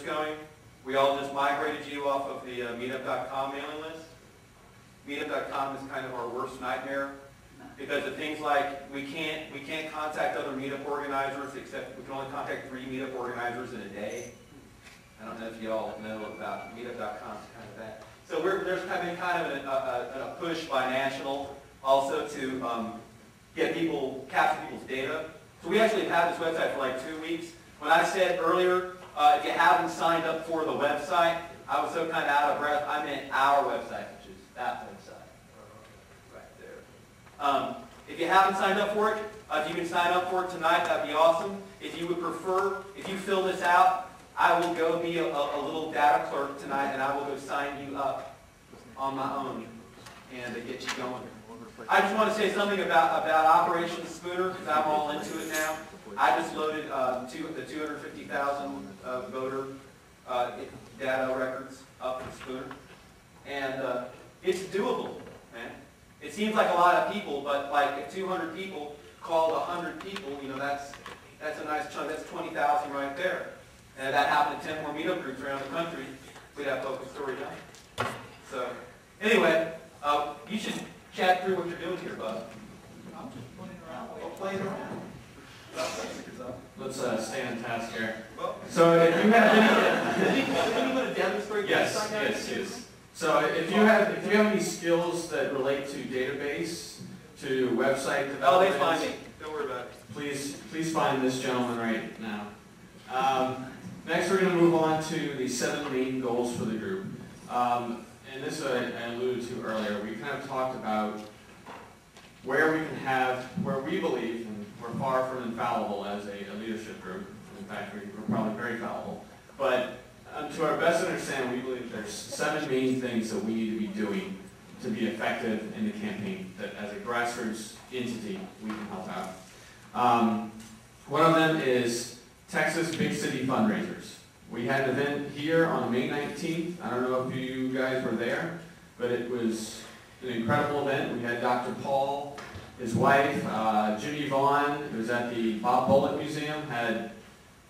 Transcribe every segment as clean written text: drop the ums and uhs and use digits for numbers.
going. We all just migrated you off of the Meetup.com mailing list. Meetup.com is kind of our worst nightmare because of things like we can't contact other Meetup organizers, except we can only contact 3 Meetup organizers in a day. I don't know if you all know about Meetup.com, kind of that. So there's been kind of a push by National also to capture people's data. So we actually have had this website for like 2 weeks. When I said earlier, if you haven't signed up for the website, I was so kind of out of breath. I meant our website, which is that website right there. If you haven't signed up for it, if you can sign up for it tonight, that'd be awesome. If you would prefer, if you fill this out, I will go be a little data clerk tonight, and I will go sign you up on my own and get you going. I just want to say something about Operation Spooner, because I'm all into it now. I just loaded the 250,000 voter data records up in Spooner, and it's doable, man. It seems like a lot of people, but like if 200 people called 100 people, you know, that's a nice chunk. That's 20,000 right there. And if that happened to 10 more meetup groups around the country, we'd have Focus Story done. So anyway, you should chat through what you're doing here, bud. I'm just playing around. Well, playing around. Let's stay on task here. Well, so if you have any going to demonstrate yes. So if you have any skills that relate to database, to website development, oh, they find me. Don't worry about it. Please find this gentleman right now. Next, we're going to move on to the 7 main goals for the group. And this I alluded to earlier. We kind of talked about where we believe, and we're far from infallible as a leadership group. In fact, we're probably very fallible. But to our best understanding, we believe there's 7 main things that we need to be doing to be effective in the campaign, that as a grassroots entity, we can help out. One of them is Texas Big City Fundraisers. We had an event here on May 19th. I don't know if you guys were there, but it was an incredible event. We had Dr. Paul, his wife, Jimmy Vaughn. It was at the Bob Bullitt Museum. Had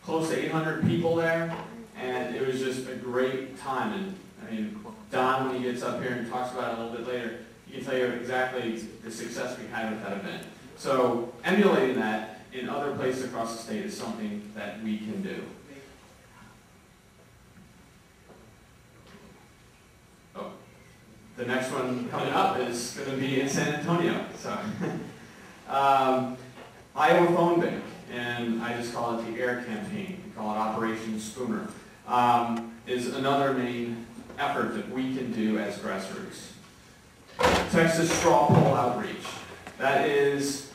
close to 800 people there, and it was just a great time. And I mean, Don, when he gets up here and talks about it a little bit later, he can tell you exactly the success we had with that event. So emulating that in other places across the state is something that we can do. Oh, the next one coming up is going to be in San Antonio. So, Iowa Phone Bank, and I just call it the AIR campaign. We call it Operation Spooner. Is another main effort that we can do as grassroots. Texas Straw Poll Outreach. That is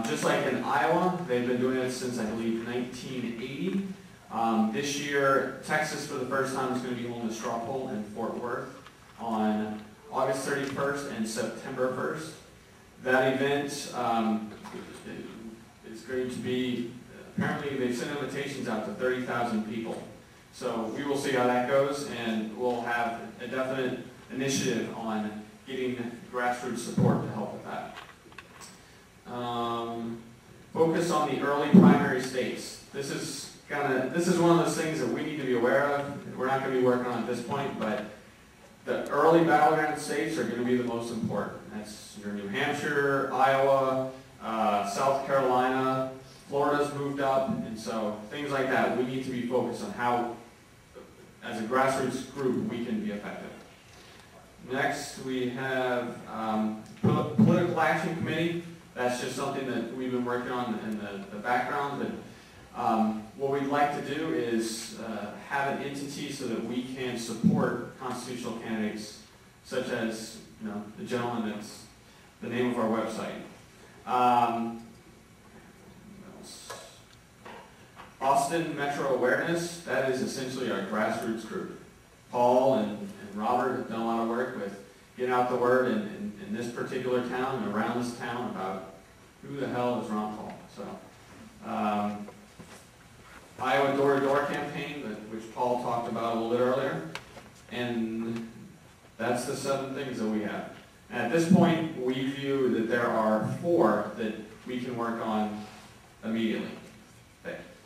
just like in Iowa, they've been doing it since, I believe, 1980. This year, Texas, for the first time, is going to be holding a straw poll in Fort Worth on August 31st and September 1st. That event is going to be, apparently they've sent invitations out to 30,000 people. So we will see how that goes, and we'll have a definite initiative on getting grassroots support to help with that. Focus on the early primary states. This is one of those things that we need to be aware of. We're not going to be working on at this point, but the early battleground states are going to be the most important. That's your New Hampshire, Iowa, South Carolina, Florida's moved up, and so things like that. We need to be focused on how, as a grassroots group, we can be effective. Next, we have Political Action Committee. That's just something that we've been working on in the background. But what we'd like to do is have an entity so that we can support constitutional candidates, such as the gentleman that's the name of our website. Austin Metro Awareness. That is essentially our grassroots group. Paul and Robert have done a lot of work with getting out the word in this particular town and around this town about who the hell is Ron Paul. So, Iowa door-to-door campaign, which Paul talked about a little bit earlier, and that's the 7 things that we have. And at this point, we view that there are 4 that we can work on immediately.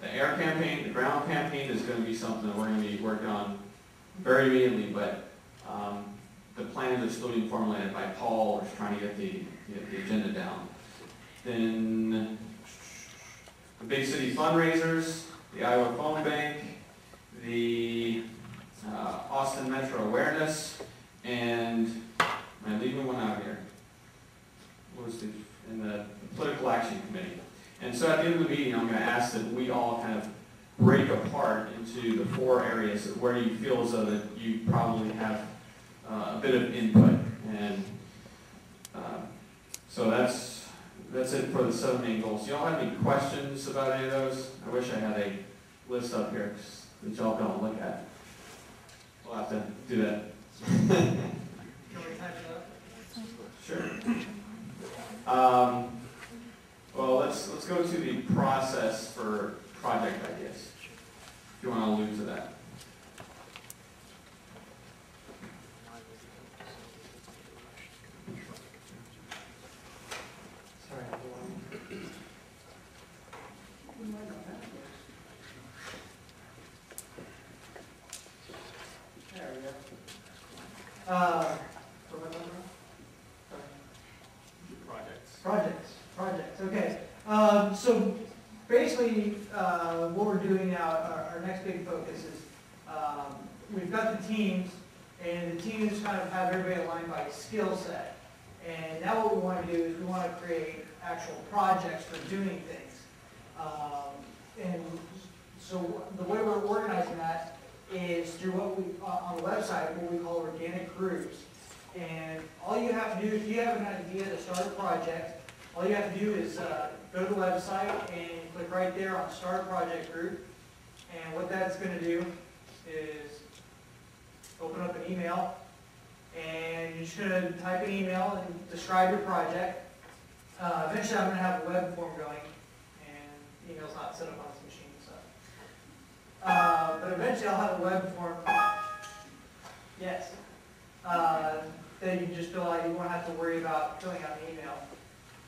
The air campaign, the ground campaign is going to be something that we're going to be working on very immediately, but the plans are still being formulated by Paul, who's trying to get the agenda down. Then the big city fundraisers, the Iowa Phone Bank, the Austin Metro Awareness, and am I leaving one out here? What was the Political Action Committee. And so at the end of the meeting, I'm going to ask that we all kind of break apart into the 4 areas where you feel as though that you probably have a bit of input. And so that's it for the 7 main goals. Y'all have any questions about any of those? I wish I had a list up here that y'all don't look at. We'll have to do that. Can we type it up? Sure. Well, let's go to the process for project ideas. If you want to allude to that. Sorry. There we go. For what number? Projects, okay. So basically, what we're doing now, our next big focus is, we've got the teams, and the teams kind of have everybody aligned by skill set. And now what we want to do is we want to create actual projects for doing things. And so the way we're organizing that is through what we, on the website, what we call organic groups. And all you have to do, if you have an idea to start a project, all you have to do is go to the website and click right there on Start a Project Group. And what that's going to do is open up an email, and you're just going to type an email and describe your project. Eventually I'm going to have a web form going, and email's not set up on this machine, so. But eventually I'll have a web form. Yes. That you can just fill out. You won't have to worry about filling out an email.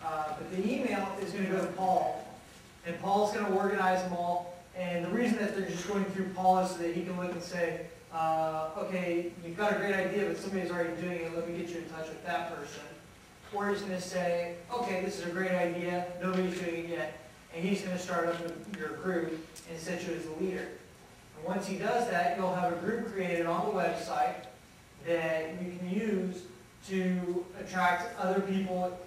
But the email is going to go to Paul, and Paul's going to organize them all. And the reason that they're just going through Paul is so that he can look and say, okay, you've got a great idea, but somebody's already doing it. Let me get you in touch with that person. Or he's going to say, okay, this is a great idea. Nobody's doing it yet. And he's going to start up your group and set you as the leader. And once he does that, you'll have a group created on the website that you can use to attract other people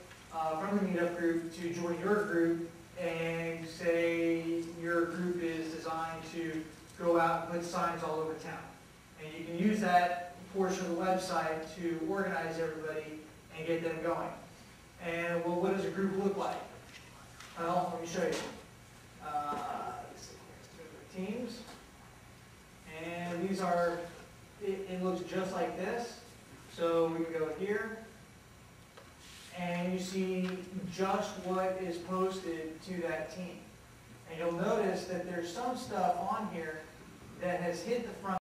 from the meetup group to join your group, and say your group is designed to go out and put signs all over town. And you can use that portion of the website to organize everybody and get them going. And well, what does a group look like? Well, let me show you. Let's see here. Teams. And these are, it looks just like this. So we can go here, and you see just what is posted to that team. And you'll notice that there's some stuff on here that has hit the front